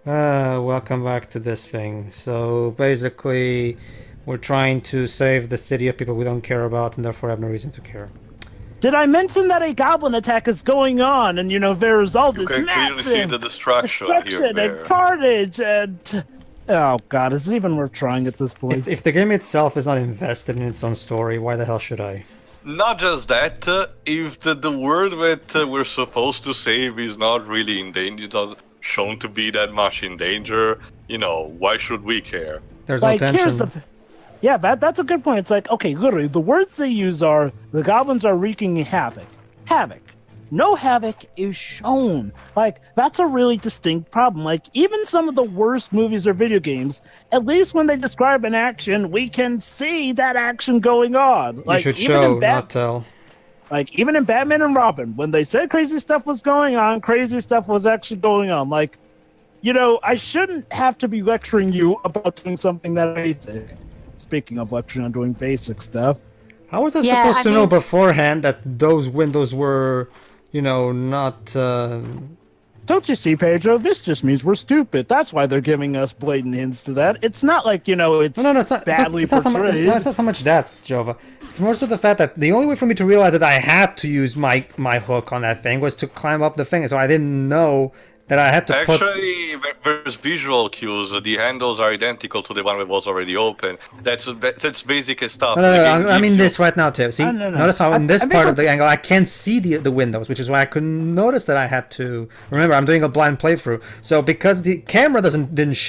Welcome back to this thing. So basically, we're trying to save the city of people we don't care about and therefore have no reason to care. Did I mention that a goblin attack is going on and, there's all You this can clearly see massive the destruction here destruction there. and carnage and... Oh, God, is it even worth trying at this point? If the game itself is not invested in its own story, why the hell should I? Not just that, if the world that we're supposed to save is not really in danger, not shown to be that much in danger, why should we care? There's no Here's tension. Yeah, that's a good point. It's like, okay, literally, the words they use are, the goblins are wreaking havoc. Havoc. No havoc is shown. That's a really distinct problem. Even some of the worst movies or video games, at least when they describe an action, we can see that action going on. You should show, not tell. Even in Batman and Robin, when they said crazy stuff was going on, crazy stuff was actually going on. I shouldn't have to be lecturing you about doing something that basic. Speaking of lecturing on doing basic stuff. How was I supposed to know beforehand that those windows were, not... Don't you see, Pedro? This just means we're stupid. That's why they're giving us blatant hints to that. It's not like, it's badly portrayed. It's not so much that, Jova. It's more so the fact that the only way for me to realize that I had to use my hook on that thing was to climb up the thing, so I didn't know that I had to Actually, there's visual cues. The handles are identical to the one that was already open. That's basic stuff. No, I mean this right now, too. See? No. Notice how in this part of the angle I can't see the windows, which is why I couldn't notice that I had to... Remember, I'm doing a blind playthrough. So because the camera doesn't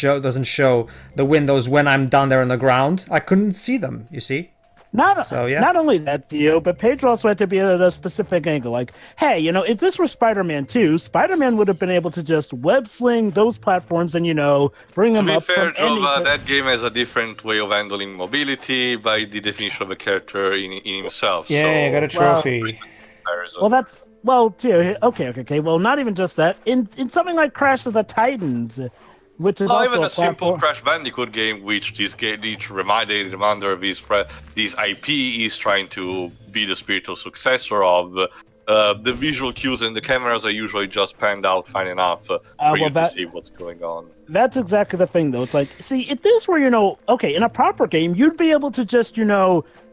show the windows when I'm down there on the ground, I couldn't see them, you see? Not only that, Dio, but Pedro also had to be at a specific angle. Hey, if this were Spider-Man 2, Spider-Man would have been able to just web sling those platforms and, bring them up. To be fair, Jova, that game has a different way of handling mobility by the definition of a character in himself. Yeah, so I got a trophy. Tio, okay. Well, not even just that. In something like Crash of the Titans, which is also even a simple platform. Crash Bandicoot game, which each reminder this IP is trying to be the spiritual successor of. The visual cues and the cameras are usually just panned out fine enough for you to see what's going on. That's exactly the thing, though. It's like, see, if this were, in a proper game, you'd be able to just,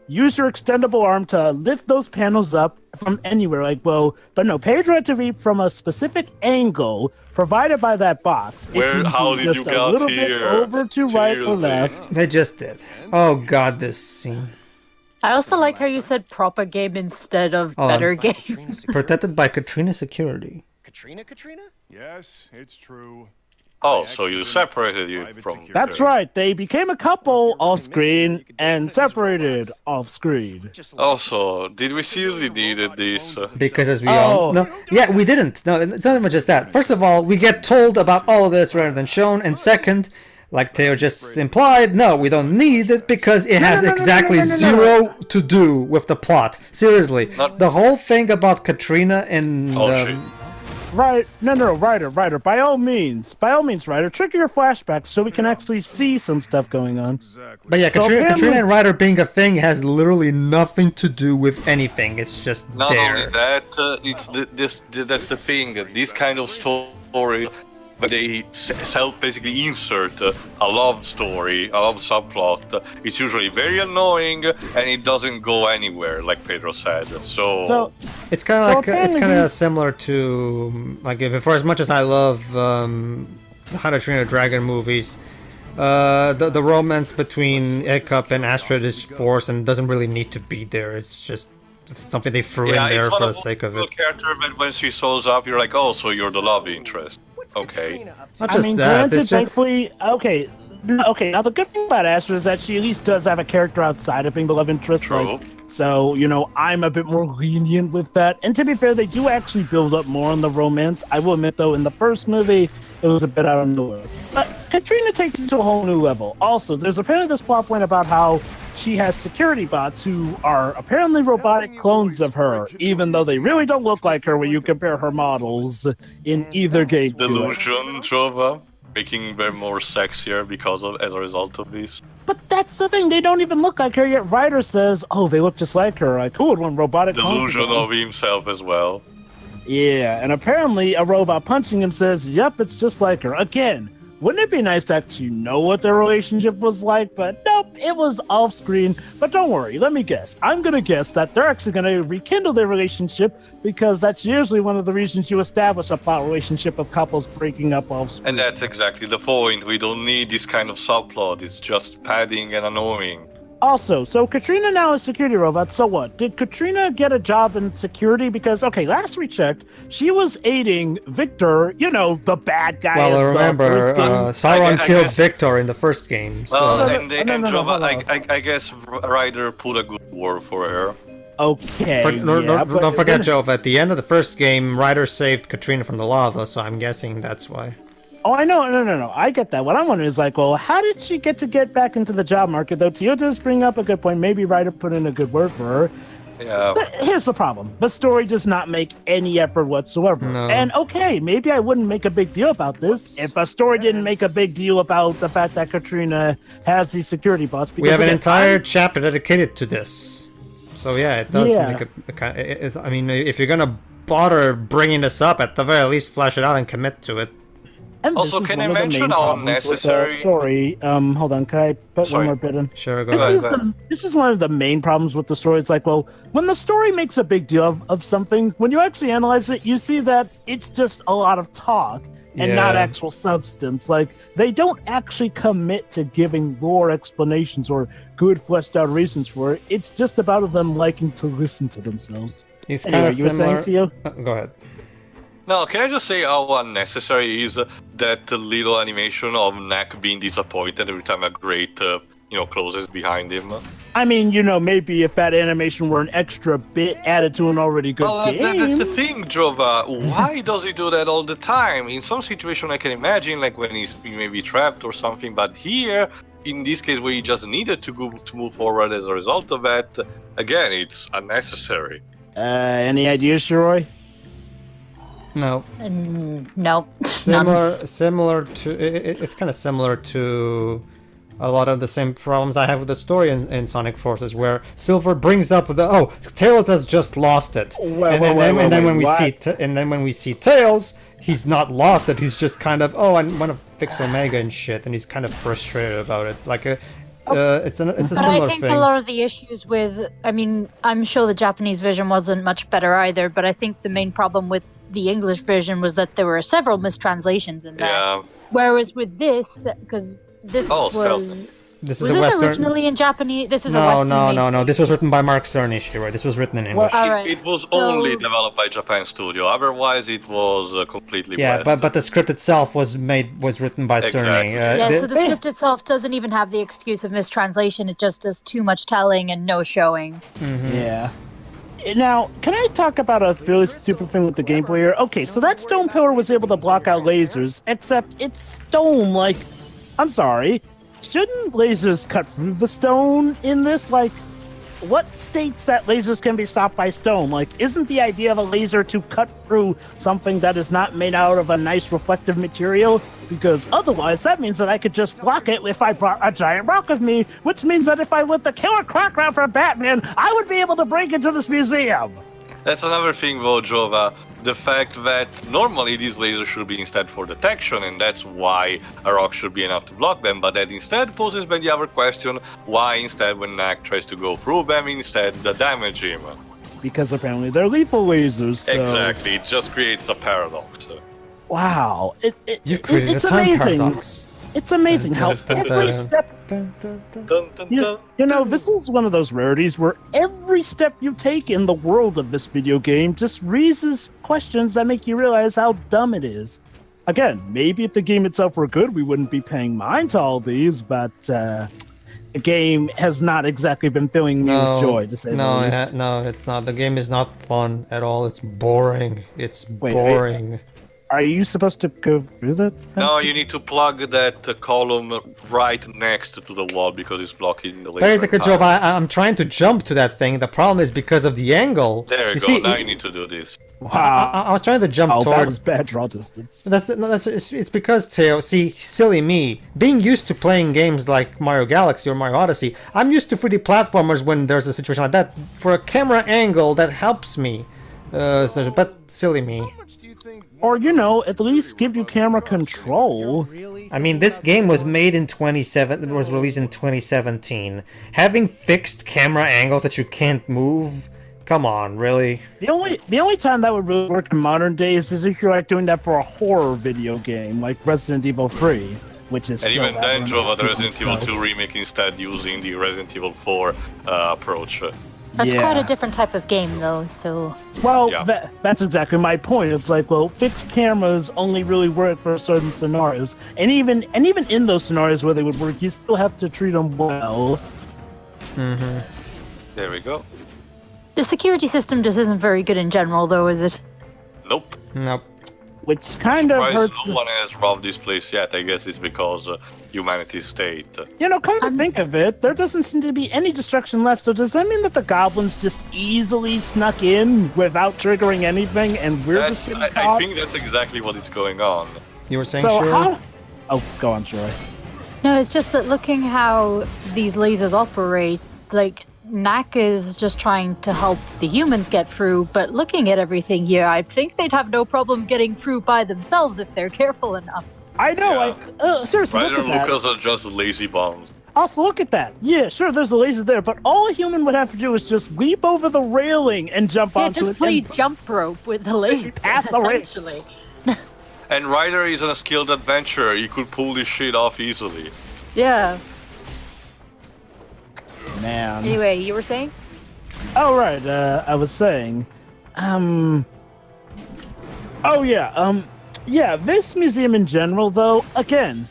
use your extendable arm to lift those panels up from anywhere. But no, Pedro had to be from a specific angle provided by that box. How did you get a little here? bit over to right or left. They just did. Oh god, this scene. I also like how you said proper game instead of better game. Protected by Katrina security. Katrina? Yes, it's true. Oh, so you separated you from... That's right. They became a couple off-screen and separated off-screen. Also, did we seriously needed this? Because as we all... No, yeah, we didn't. No, it's not even just that. First of all, we get told about all of this rather than shown. And second, like Theo just implied, no, we don't need it because it has exactly zero to do with the plot. Seriously. The whole thing about Katrina and... Right, no, Ryder, by all means, Ryder, trigger your flashbacks so we can actually see some stuff going on. But yeah, Katrina and Ryder being a thing has literally nothing to do with anything, it's just Not there. only that, that's the thing, this kind of story, but they basically insert a love story, a love subplot. It's usually very annoying and it doesn't go anywhere, like Pedro said. So it's kind of similar to for as much as I love the How to Train a Dragon movies, the romance between Hiccup and Astrid is forced and doesn't really need to be there. It's just something they threw in there for the sake of it. Character, but when she shows up, you're like, oh, so you're the love interest. Okay. Not just that. Granted, thankfully, okay. Now the good thing about Astrid is that she at least does have a character outside of being the love interest. True. So, I'm a bit more lenient with that. And to be fair, they do actually build up more on the romance. I will admit, though, in the first movie, it was a bit out of nowhere. But Katrina takes it to a whole new level. Also, there's apparently this plot point about how she has security bots who are apparently robotic clones of her, even though they really don't look like her when you compare her models in either game. Delusion, Jova, making them more sexier as a result of this. But that's the thing, they don't even look like her, yet Ryder says, oh, they look just like her. Who would want robotic clones? Delusion of himself as well. Yeah, and apparently a robot punching him says, yep, it's just like her. Again, Wouldn't it be nice to actually know what their relationship was like? But nope, it was off screen. But don't worry, let me guess. I'm gonna guess that they're actually gonna rekindle their relationship because that's usually one of the reasons you establish a plot relationship of couples breaking up off screen. And that's exactly the point. We don't need this kind of subplot. It's just padding and annoying. Also, so Katrina now is security robot, so what? Did Katrina get a job in security? Because, okay, last we checked, she was aiding Victor, you know, the bad guy. Well, of the remember, first game. Sauron I killed guess- Victor in the first game. So. Well, No, and hold on. I guess Ryder put a good word for her. Okay, Don't forget, Joe, at the end of the first game, Ryder saved Katrina from the lava, so I'm guessing that's why. Oh, I know, no, I get that. What I'm wondering is like, well, how did she get back into the job market? Though Tio does bring up a good point. Maybe Ryder put in a good word for her. Yeah. But here's the problem. The story does not make any effort whatsoever. No. And okay, maybe I wouldn't make a big deal about this if a story didn't make a big deal about the fact that Katrina has these security bots. Because We have an again, entire chapter dedicated to this. So yeah, it does Yeah. make I mean, if you're gonna bother bringing this up, at the very least flash it out and commit to it. And Also, this is can one I of the mention main how problems with the unnecessary- story? Hold on, can I put Sorry. one more bit in? Sure, go This ahead. this is one of the main problems with the story. It's like, well, when the story makes a big deal of something, when you actually analyze it, you see that it's just a lot of talk and not Yeah. actual substance. Like, they don't actually commit to giving lore explanations or good fleshed out reasons for it. It's just about them liking to listen to themselves. He's Anyway, kind of you were saying, similar. Theo? Go ahead. No, can I just say how unnecessary is that little animation of Knack being disappointed every time a great, closes behind him? I mean, maybe if that animation were an extra bit added to an already good Well, game. that's the thing, Jova. Why does he do that all the time? In some situation, I can imagine, like when he's maybe trapped or something. But here, in this case, where he just needed to move forward as a result of that, again, it's unnecessary. Any ideas, Shiroi? No. No. Similar to it's kind of similar to a lot of the same problems I have with the story in Sonic Forces, where Silver brings up Tails has just lost it, and then when we see Tails, he's not lost it. He's just kind of I want to fix Omega and shit, and he's kind of frustrated about it. Like it's a But similar I think thing. a lot of the issues with, I mean, I'm sure the Japanese version wasn't much better either, but I think the main problem with the English version was that there were several mistranslations in there. Yeah. Whereas with this, because this was... This is Was a this Western. originally in Japanese? This is a No, Western. no. This was written by Mark Cerny, Shiro. This was written in English. All right. It was So- only developed by Japan Studio. Otherwise, it was completely Yeah, West. but the script itself was written by Exactly. Cerny. Yeah, so the script itself doesn't even have the excuse of mistranslation. It just does too much telling and no showing. Yeah. Now, can I talk about a really stupid thing with the gameplay here? Okay, so that stone pillar was able to block out lasers, except it's stone, like, I'm sorry. Shouldn't lasers cut through the stone in this? Like, what states that lasers can be stopped by stone? Like, isn't the idea of a laser to cut through something that is not made out of a nice reflective material? Because otherwise, that means that I could just block it if I brought a giant rock with me, which means that if I lit the killer croc round for Batman, I would be able to break into this museum. That's another thing, though, Jova. The fact that normally these lasers should be instead for detection, and that's why a rock should be enough to block them, but that instead poses then the other question, why instead when Knack tries to go through them, instead the damage him? Because apparently they're lethal lasers, so... Exactly, it just creates a paradox. Wow. You created it's a time amazing. paradox. It's amazing how every step... Dun, dun, You know, dun. this is one of those rarities where every step you take in the world of this video game just raises questions that make you realize how dumb it is. Again, maybe if the game itself were good, we wouldn't be paying mind to all these, but the game has not exactly been filling me with joy, to say the least. No, it's not. The game is not fun at all. It's boring. It's Wait, boring. Are you supposed to go through that? No, you need to plug that column right next to the wall because it's blocking the laser. Basically, Joe, I'm trying to jump to that thing. The problem is because of the angle. There you go, See, now you need to do this. I was trying to jump Oh, that toward. was bad draw distance. It's because Teo, see, silly me, being used to playing games like Mario Galaxy or Mario Odyssey, I'm used to 3D platformers when there's a situation like that. For a camera angle, that helps me. But silly me. Or, you know, at least give you camera control. I mean, this game was made in 27. It was released in 2017. Having fixed camera angles that you can't move. Come on, really? The only time that would really work in modern days is if you're like doing that for a horror video game, like Resident Evil 3, which is. And still even then, Jova, the out Resident Evil 2 remake instead using the Resident Evil 4 approach. That's quite Yeah. a different type of game, though. So Well, Yeah. that's exactly my point. It's like, well, fixed cameras only really work for certain scenarios, and even in those scenarios where they would work, you still have to treat them well. There we go. the security system just isn't very good in general, though, is it? Nope. Nope. Which kind of Surprised hurts. no one has robbed this place yet. I guess it's because humanity's state. You know, come to think of it, there doesn't seem to be any destruction left. So does that mean that the goblins just easily snuck in without triggering anything, and we're just getting I caught? think that's exactly what is going on. You were saying, So sure? how? Oh, go on, Shuri. No, it's just that looking how these lasers operate, like, Knack is just trying to help the humans get through, but looking at everything here, I think they'd have no problem getting through by themselves if they're careful enough. I know, Yeah. like, seriously, Ryder look and at that. Lucas are just lazy bombs. Also, look at that. Yeah, sure, there's a laser there, but all a human would have to do is just leap over the railing and jump Yeah, onto just it. play and- jump rope with the laser, Pass the rail. essentially. And Ryder is a skilled adventurer. He could pull this shit off easily. Yeah. Man. Anyway, you were saying? Oh, right, I was saying, yeah, this museum in general, though, again,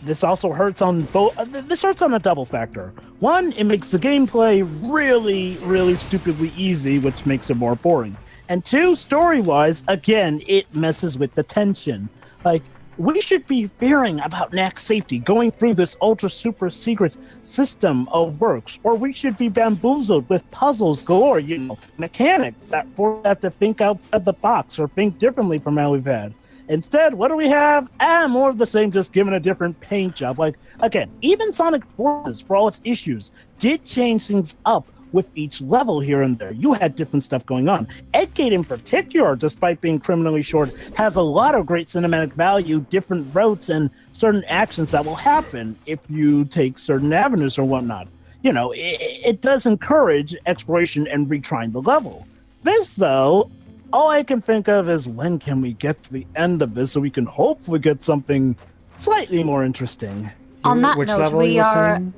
this also hurts on both, this hurts on a double factor. One, it makes the gameplay really, really stupidly easy, which makes it more boring. And two, story-wise, again, it messes with the tension. Like, we should be fearing about Knack's safety going through this ultra super secret system of works, or we should be bamboozled with puzzles galore, you know, mechanics that force us to think outside the box or think differently from how we've had. Instead, what do we have? More of the same, just given a different paint job. Like, again, even Sonic Forces, for all its issues, did change things up with each level here and there. You had different stuff going on. Edgate in particular, despite being criminally short, has a lot of great cinematic value, different routes, and certain actions that will happen if you take certain avenues or whatnot. You know, it does encourage exploration and retrying the level. This, though, all I can think of is when can we get to the end of this so we can hopefully get something slightly more interesting. On that Which note, level we you were are... saying?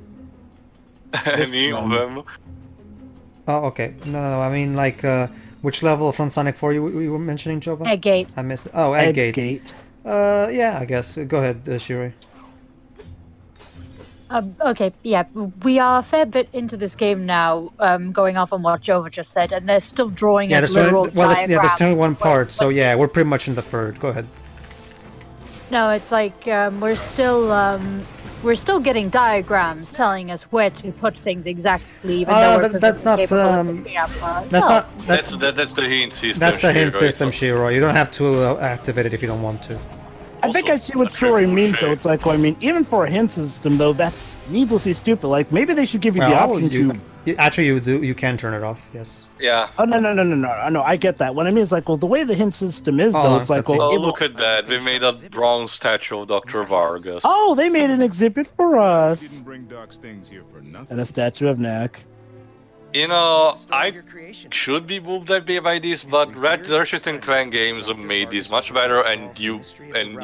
Any of them? Oh, okay. No, I mean, like, which level from Sonic 4 you were mentioning, Jova? Edgate. I missed it. Oh, Edgate. Edgate. Yeah, I guess. Go ahead, Shuri. Okay, yeah, we are a fair bit into this game now, going off on what Jova just said, and they're still drawing Yeah, us there's literal only, well, yeah, there's diagrams. only one part, so yeah, we're pretty much in the third. Go ahead. No, it's like we're still getting diagrams telling us where to put things exactly, even though we're that's not, capable of looking out for That's ourselves. not. That's the hint system. That's the hint Shiro. system, Shiro. You don't have to activate it if you don't want to. I think I see what Shuri means, though. It's like, well, I mean, even for a hint system, though, that's needlessly stupid. Like, maybe they should give you the Well, option to... actually, you do. You can turn it off. Yes. Yeah. Oh, no, I get that. What I mean is, like, well, the way the hint system is, though, it's like, well... Oh, it will- look at that. They made a bronze statue of Dr. Vargas. Oh, they made an exhibit for us. Didn't bring Doc's things here for nothing. And a statue of Knack. You know, I should be moved by this, but Ratchet and Clank games made this much better, and you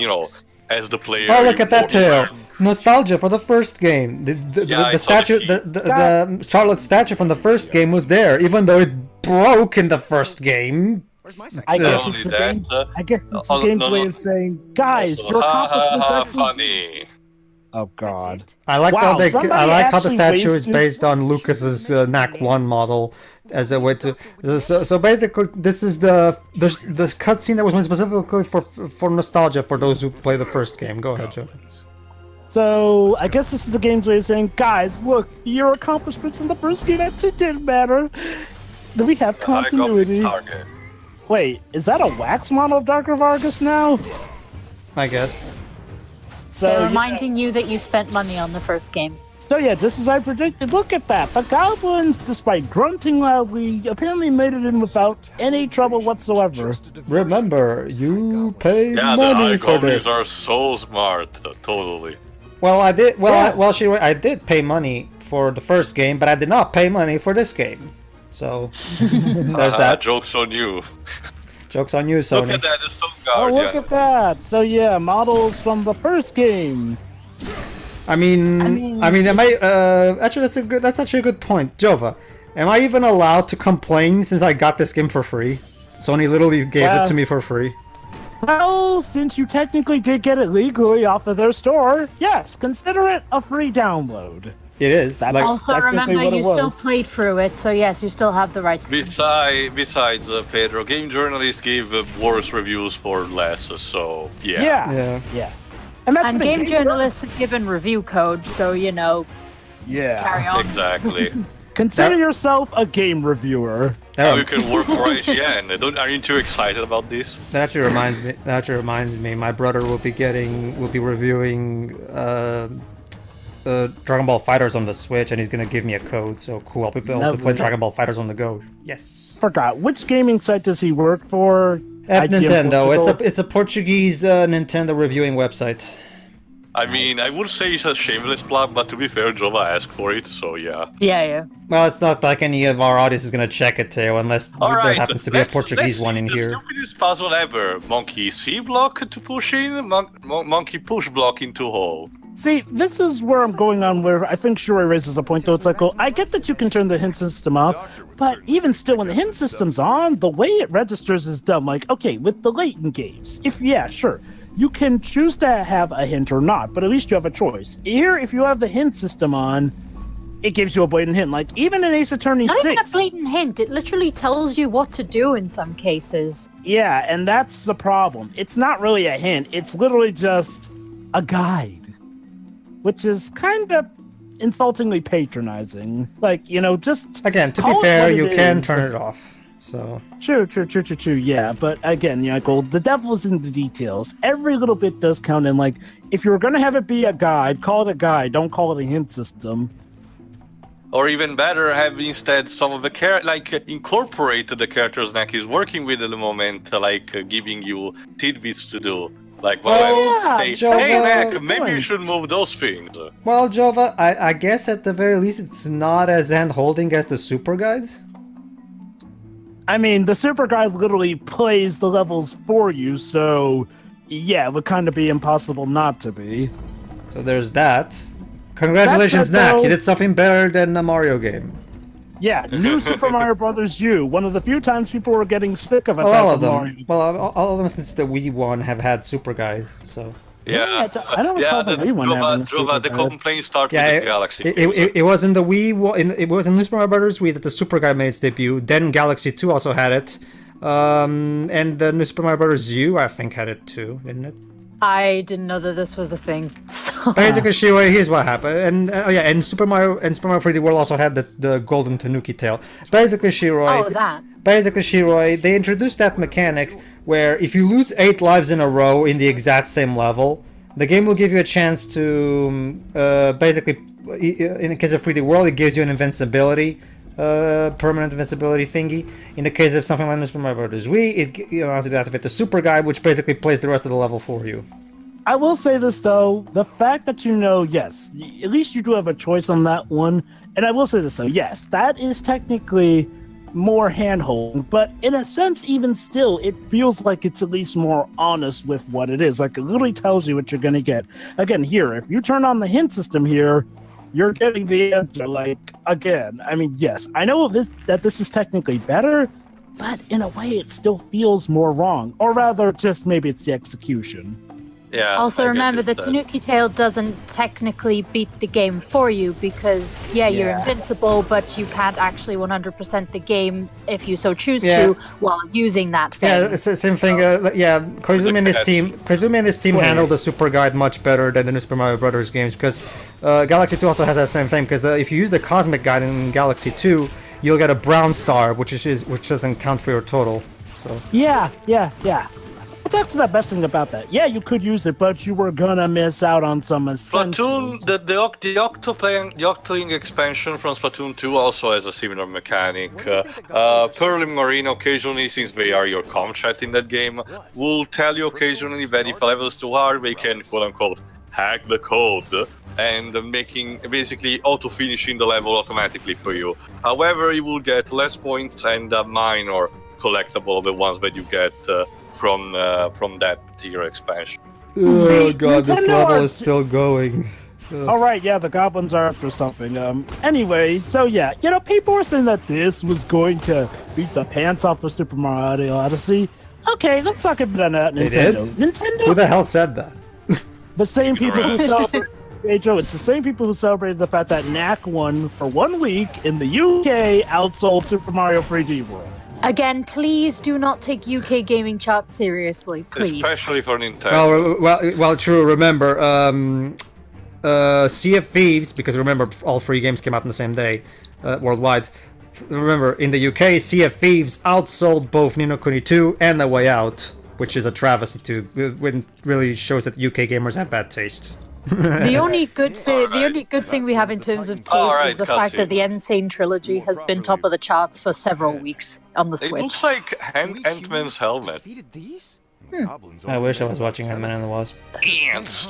know, as the player. Oh, look you at that tail! more- Nostalgia for the first game. The I saw the statue, key. the Charlotte statue from the first game was there, even though it broke in the first game. I Not guess only it's the that, game. I guess it's the oh, game's no, way no. of saying, guys, Also, your ha, ha, accomplishments ha, actually... funny. Oh, God. I like Wow, how I somebody like how the actually statue is wasted- based on Lucas's Knack 1 model as a way to. So basically, this is the cutscene that was made specifically for nostalgia for those who play the first game. Go ahead, Joe. So, I guess this is the game's way of saying, guys, look, your accomplishments in the first game actually didn't matter. We have I got the continuity. target. Wait, is that a wax model of Dr. Vargas now? I guess. So, They're yeah. reminding you that you spent money on the first game. So yeah, just as I predicted, look at that. The goblins, despite grunting loudly, apparently made it in without any trouble whatsoever. Remember, you pay Yeah, money the for goblins this. are so smart, totally. Well, I did. Yeah. I did pay money for the first game, but I did not pay money for this game. So there's that. Joke's on you. Joke's on you, Sony. Look at that, the Stone Oh, Guardian. look at that. So yeah, models from the first game. I mean, am I? Actually, that's actually a good point, Jova. Am I even allowed to complain since I got this game for free? Sony literally gave it to me for free. Well, since you technically did get it legally off of their store, yes, consider it a free download. It is. That's Like, Also, technically remember, what it you still was. played through it, so yes, you still have the right to. Besides, Pedro, game journalists give worse reviews for less, so yeah. Yeah. And that's And the game journalists have given review codes, so you know, carry on. Exactly. Consider yourself a game reviewer. Now you can work for IGN. Are you too excited about this? that actually reminds me. My brother will be reviewing Dragon Ball Fighters on the Switch, and he's gonna give me a code. So cool! I'll be able to play Lovely. Dragon Ball Fighters on the go. Yes. Forgot which gaming site does he work for? F IGN Nintendo. Portugal? It's a Portuguese Nintendo reviewing website. I mean, I would say it's a shameless plug, but to be fair, Jova asked for it, so yeah. Yeah. Well, it's not like any of our audience is gonna check it too, unless there Alright, happens to be a Portuguese one in the here. stupidest puzzle ever. Monkey C block to push in, monkey push block into hole. See, this is where I'm going on where I think Shuri raises a point though. It's like, well, I get that you can turn the hint system off, but even still, when the hint system's on, the way it registers is dumb. Like, okay, with the latent games, sure, you can choose to have a hint or not, but at least you have a choice. Here, if you have the hint system on, it gives you a blatant hint. Like, even in Ace Attorney Not 6. even a blatant hint. It literally tells you what to do in some cases. Yeah, and that's the problem. It's not really a hint. It's literally just a guide, which is kind of insultingly patronizing. Like, just Again, to call be it fair, what you it can is. turn it off. So True, yeah. But again, the devil's in the details. Every little bit does count. And like, if you're gonna have it be a guide, call it a guide. Don't call it a hint system. Or even better, have instead some of the incorporate the characters Knack is working with at the moment, giving you tidbits to do. Like, hey, Jova, Knack, maybe you should move those things. well, Jova, I guess at the very least it's not as hand-holding as the Super Guides. I mean, the super guide literally plays the levels for you, so yeah, it would kind of be impossible not to be. So there's that. Congratulations, That's it, Knack! though. You did something better than a Mario game. Yeah, New Super Mario Brothers U, one of the few times people were getting sick of it. Well, all of them. Well, all of them since the Wii one have had Super Guides. So Yeah, I don't recall the Wii one having a super the guide. complaint started yeah, with Galaxy. it was in the Wii. It was in New Super Mario Brothers Wii that the Super Guide made its debut. Then Galaxy 2 also had it, and the New Super Mario Brothers U I think had it too, didn't it? I didn't know that this was a thing. So. Basically, Shiroi, here's what happened, and Super Mario 3D World also had the golden Tanuki tail. Basically, Shiroi. Oh, that. Basically, Shiroi, they introduced that mechanic where if you lose 8 lives in a row in the exact same level, the game will give you a chance to basically, in the case of 3D World, it gives you an invincibility, permanent invincibility thingy. In the case of something like Super Mario Bros. Wii, it allows you to activate the Super Guide, which basically plays the rest of the level for you. I will say this though, the fact that yes, at least you do have a choice on that one. And I will say this though, yes, that is technically more handhold, but in a sense, even still, it feels like it's at least more honest with what it is. Like, it literally tells you what you're gonna get. Again, here, if you turn on the hint system here, you're getting the answer. Like, again, I mean, yes, I know that this is technically better, but in a way, it still feels more wrong. Or rather, just maybe it's the execution. Yeah. Also, I guess remember, the it's Tanuki tail doesn't technically beat the game for you because, you're invincible, but you can't actually 100% the game if you so choose to while using that thing. Yeah, it's the same thing. Koizumi and his team handled the Super Guide much better than the New Super Mario Brothers games because Galaxy 2 also has that same thing. Because if you use the Cosmic Guide in Galaxy 2, you'll get a brown star, which doesn't count for your total. So Yeah. That's actually the best thing about that. Yeah, you could use it, but you were gonna miss out on some essentials. Splatoon, the Octoling expansion from Splatoon 2 also has a similar mechanic. Pearl and Marine occasionally, since they are your comm chat in that game, will tell you occasionally that if a level is too hard, they can quote-unquote hack the code and making basically auto-finishing the level automatically for you. However, you will get less points and a minor collectible, the ones that you get from that tier expansion. Oh god, this Nintendo level is still going. All right, yeah, the goblins are after something. Anyway, so yeah, people were saying that this was going to beat the pants off of Super Mario Odyssey. Okay, let's talk a bit about Nintendo. They did? Nintendo. Who the hell said that? The same people who celebrate. Pedro, it's the same people who celebrated the fact that Knack won for 1 week in the UK outsold Super Mario 3D World. Again, please do not take UK gaming charts seriously, please. Especially for Nintendo. Well, true. Remember, Sea of Thieves, because remember, all 3 games came out on the same day, worldwide. Remember, in the UK, Sea of Thieves outsold both Ni no Kuni 2 and The Way Out, which is a travesty too. It really shows that UK gamers have bad taste. The only good thing we have in terms of taste is the fact that the Insane trilogy has been top of the charts for several weeks on the It Switch. looks like Ant-Man's helmet. I wish I was watching Ant-Man and the Wasp. Ants.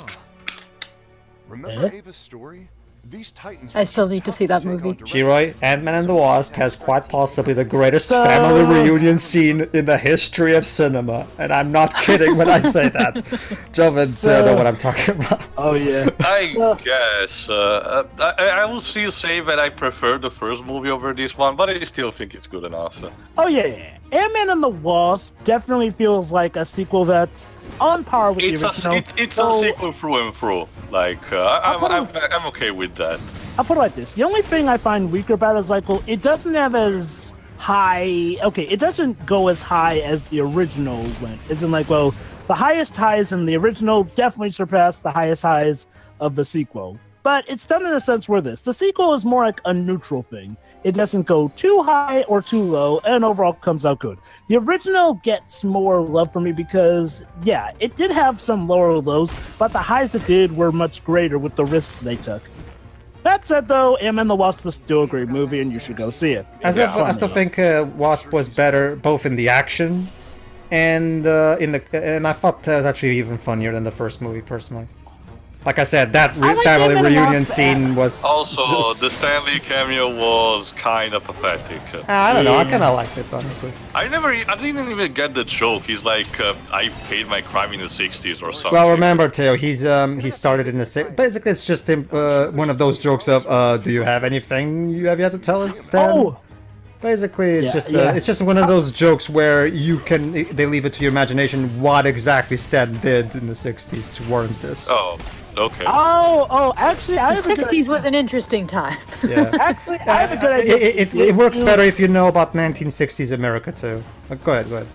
Remember Ava's story? These titans I still need to see that movie. Shiroi, Ant-Man and the Wasp has quite possibly the greatest family reunion scene in the history of cinema. And I'm not kidding when I say that. Joven know what I'm talking about. Oh yeah. I guess. I will still say that I prefer the first movie over this one, but I still think it's good enough. Oh yeah. Ant-Man and the Wasp definitely feels like a sequel that's on par with the original. It's a sequel through and through. Like, I'm okay with that. I'll put it like this. The only thing I find weaker about it is like, well, it doesn't have as high... Okay, it doesn't go as high as the original went. It's in like, well, the highest highs in the original definitely surpassed the highest highs of the sequel. But it's done in a sense where the sequel is more like a neutral thing. It doesn't go too high or too low, and overall comes out good. The original gets more love from me because, yeah, it did have some lower lows, but the highs it did were much greater with the risks they took. That said, though, Ant-Man and the Wasp was still a great movie, and you should go see it. I still think Wasp was better both in the action and and I thought it was actually even funnier than the first movie, personally. Like I said, that family reunion scene was... Also, the Stanley cameo was kind of pathetic. I don't know, I kind of liked it, honestly. I didn't even get the joke. He's like, I paid my crime in the 60s or something. Well, remember, Theo, he started in the... Basically, it's just one of those jokes of, do you have anything you have yet to tell us, Stan? Oh! Basically, it's just one of those jokes where they leave it to your imagination what exactly Stan did in the 60s to warrant this. Oh. Okay. Oh, actually, The 60s was an interesting time. Yeah. Actually, I have a good idea. It works better if you know about 1960s America, too. Go ahead.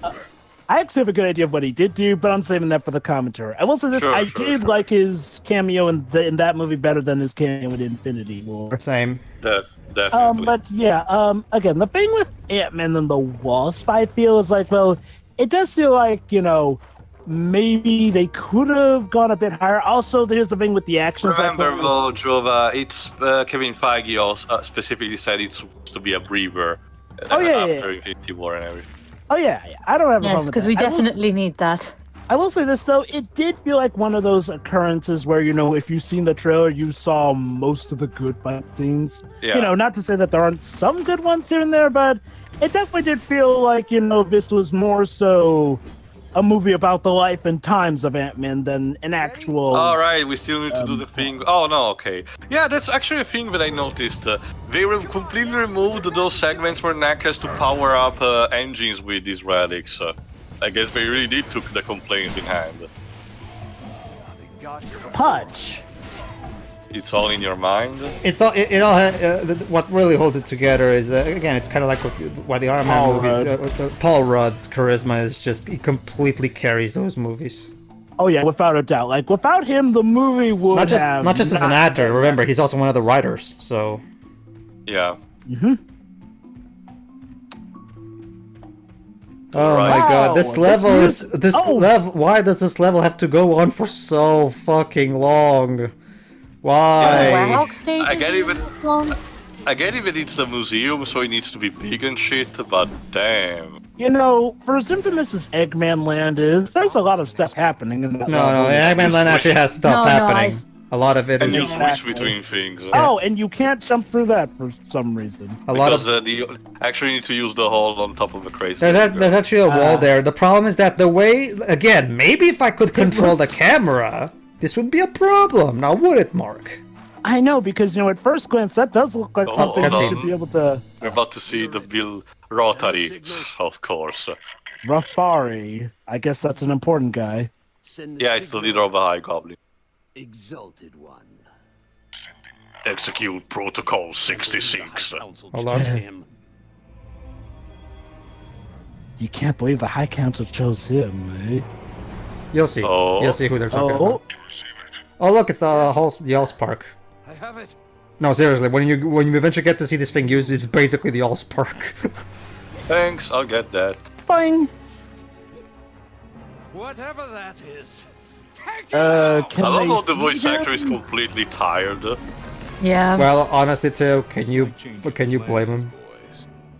I actually have a good idea of what he did do, but I'm saving that for the commentary. I will say this, I did like his cameo in that movie better than his cameo in Infinity War. Same. Definitely. But yeah, again, the thing with Ant-Man and the Wasp, I feel, is like, well, it does feel like, maybe they could have gone a bit higher. Also, there's the thing with the actions. Remember, though, Jova, it's Kevin Feige also specifically said it's supposed to be a breather after Infinity War and everything. Oh, yeah. I don't have a problem with that. Yes, because we definitely need that. I will say this, though. It did feel like one of those occurrences where, if you've seen the trailer, you saw most of the good fight scenes. Yeah. Not to say that there aren't some good ones here and there, but it definitely did feel like, this was more so a movie about the life and times of Ant-Man than an actual... Alright, we still need to do the thing. Oh, no, okay. Yeah, that's actually a thing that I noticed. They completely removed those segments where Knack has to power up engines with these relics. I guess they really did took the complaints in hand. Punch! It's all in your mind? What really holds it together is, again, it's kind of like why the Iron Man movies... Paul Rudd's charisma is just... He completely carries those movies. Oh yeah, without a doubt. Like, without him, the movie would not just as an actor, remember, he's also one of the writers, so... Yeah. Oh right? my god, Wow, this level let's is this oh. level. Why does this level have to go on for so fucking long? Why? Warehouse stage I is get even even- long. I get it, it's a museum, so it needs to be big and shit, but damn. You know, for as infamous as Eggman Land is, there's a lot of stuff happening in that No, level. no, Eggman Land actually has stuff No, happening. A lot of it And you is switch between things. Oh, and you can't jump through that for some reason. a lot of. Because actually need to use the hole on top of the crate. There's actually a wall there. The problem is that the way, again, maybe if I could control the camera, this would be a problem. Now, would it, Mark? I know, because, you know, at first glance, that does look like Oh, something hold you on. should be able to... We're about to see the Bill Rotary, of course. Rafari. I guess that's an important guy. Yeah, it's the leader of the High Goblin. Exalted one. Execute Protocol 66. Hold on. You can't believe the High Council chose him, eh? You'll see. Oh. You'll see who they're talking Oh, about. Oh, look, it's the Allspark. I have it. No, seriously, when you eventually get to see this thing used, it's basically the Allspark. Thanks, I'll get that. fine. Whatever that is. Can I love they how the see voice actor is him? completely tired. Yeah. Well, honestly, too, can you blame him?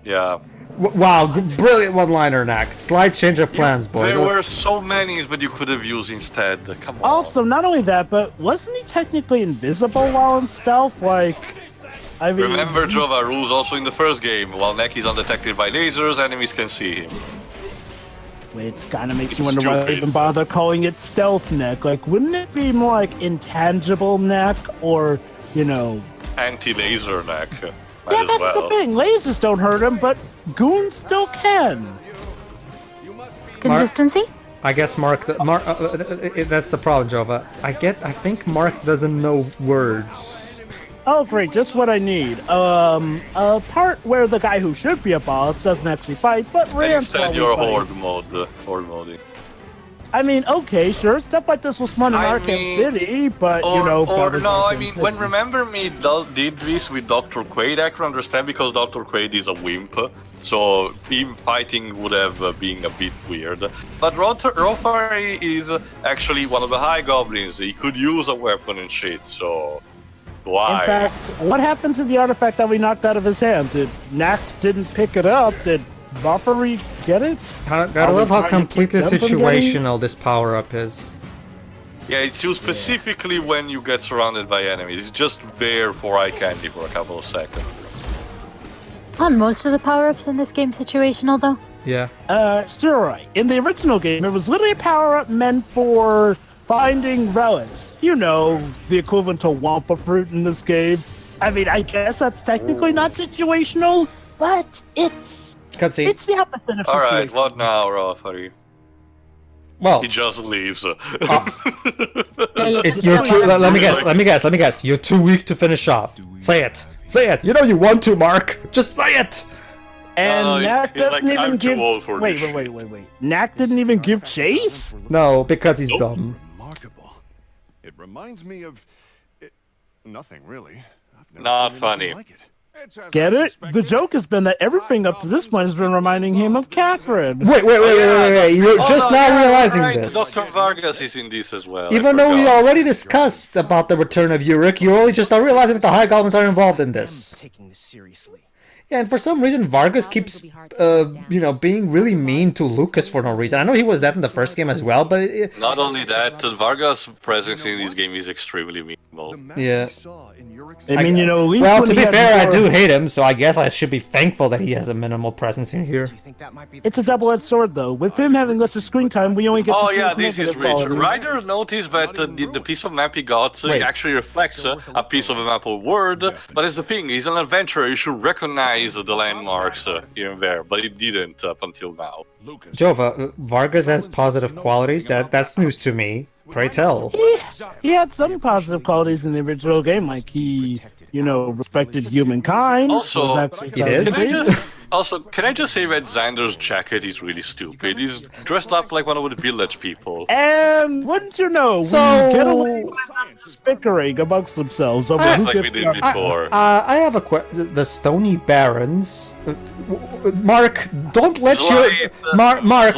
Yeah. Wow, brilliant one-liner, Knack. Slight change of plans, boys. There were so many, but you could have used instead. Come on. Also, not only that, but wasn't he technically invisible while in stealth? Like, I mean, Remember Jova rules also in the first game. While Neck is undetected by lasers, enemies can see him. it kind of makes It's you wonder why they stupid. even bother calling it stealth neck. Like, wouldn't it be more like intangible neck, or you know? Anti-laser Neck. Might Yeah, as that's well. the thing. Lasers don't hurt him, but goons still can. Consistency? I guess Mark. That's the problem, Jova. I think Mark doesn't know words. Oh, great, just what I need. A part where the guy who should be a boss doesn't actually fight, but And rants while instead we you're fight. horde mode. I mean, okay, sure, stuff like this was fun in I Arkham mean, City, but, Or, you know... or covers no, I Arkham mean, City. when Remember Me did this with Dr. Quaid, I can understand because Dr. Quaid is a wimp, so him fighting would have been a bit weird. But Rotary is actually one of the high goblins. He could use a weapon and shit, so why? In fact, what happened to the artifact that we knocked out of his hand? Did Knack didn't pick it up? Did Buffery get it? Gotta love how trying to keep completely them from getting it? situational this power-up is. Yeah, it's used specifically when you get surrounded by enemies. It's just there for eye candy for a couple of seconds. Aren't most of the power-ups in this game situational, though? Yeah. Sure, right. In the original game, it was literally a power-up meant for finding relics. You know, the equivalent to Wampa fruit in this game. I mean, I guess that's technically not situational, but it's Cutscene. the opposite of Alright, situational. what now, Rotary? Well, He just leaves. you're too. Let me guess. You're too weak to finish off. Say it. You know you want to, Mark. Just say it. And Knack he's like, doesn't even "I'm too give... old for Wait. this Knack didn't even give chase? No, because he's dumb. Remarkable. It reminds me of nothing really. I've never Not seen funny. anything like it. It's as Get I it? The suspected. joke has been that everything up to this point has been reminding him of Catherine. Wait. You're just now realizing right. this. Dr. Vargas is in this as well. Even I though we forgot. already discussed about the return of Yurik, you're only just now realizing that the High Goblins are involved in this. Taking this seriously. Yeah, and for some reason, Vargas keeps, being really mean to Lucas for no reason. I know he was that in the first game as well, but Not only that, Vargas' presence in this game is extremely minimal. The map Yeah. we saw in Yurik's I mean, you know, at least well, when to he be had fair, I more- do hate him, so I guess I should be thankful that he has a minimal presence in here. Do you think that might be the It's a double-edged sword, though. With him having less screen time, we only get to Oh see yeah, his this is negative rich. qualities. Ryder noticed that the piece of map he got Wait. actually reflects a piece of a map of Word, but it's the thing, he's an adventurer, you should recognize the landmarks here and there, but he didn't up until now. Lucas. Jova, Vargas has positive qualities. That's news to me. Pray tell. He had some positive qualities in the original game, like he, respected humankind. Also, was actually He did? Can I Also, can I just say that Xander's jacket is really stupid? He's dressed up like one of the village people. And wouldn't you know, So- we get away with bickering amongst themselves over Just who like we gets did the- before. I have a question. The Stony Barons. Mark, don't let Slight, Mark.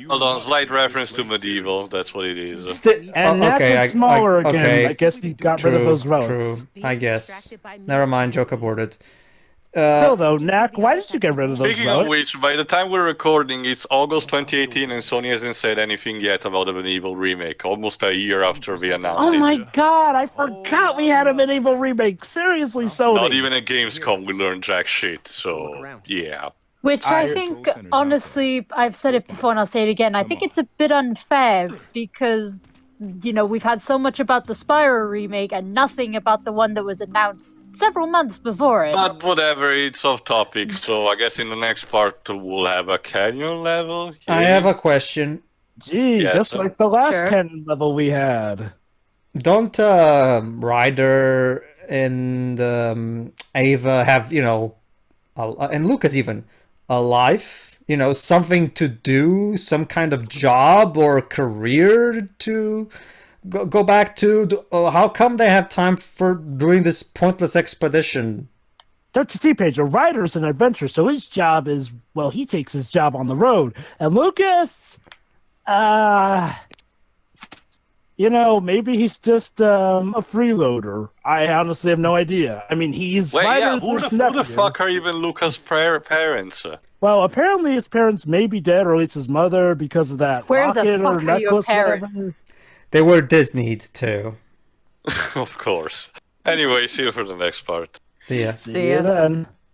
Hold on, slight reference to medieval. That's what it is. And Knack is smaller again. okay. I guess he got rid of those relics. True. I guess. Never mind. Joke aborted. Still though, Knack, why did you get rid of those Speaking relics? of which, by the time we're recording, it's August 2018, and Sony hasn't said anything yet about the medieval remake. Almost a year after we announced Oh it. my god, I forgot we had a medieval remake. Seriously, Sony. Not even at Gamescom we learned jack shit. So yeah. Which I think, honestly, I've said it before and I'll say it again. I think it's a bit unfair because, you know, we've had so much about the Spyro remake and nothing about the one that was announced several months before it. But whatever, it's off topic. So I guess in the next part we'll have a canyon level. I have a question. Gee, Yeah, just so- like the last Sure. cannon level we had. Don't Ryder and Ava have, you know, and Lucas even, a life? You know, something to do, some kind of job or career to go back to? How come they have time for doing this pointless expedition? Don't you see, Pedro? Ryder's an adventurer, so his job is, well, he takes his job on the road. And Lucas, you know, maybe he's just a freeloader. I honestly have no idea. I mean, he's Wait, yeah, Ryder's who his the nephew. fuck are even Lucas' parents? Well, apparently his parents may be dead, or at least his mother, because of that Where the rocket or fuck are your necklace, parents? whatever. They were Disneyed too. Of course. Anyway, see you for the next part. See ya. See you then.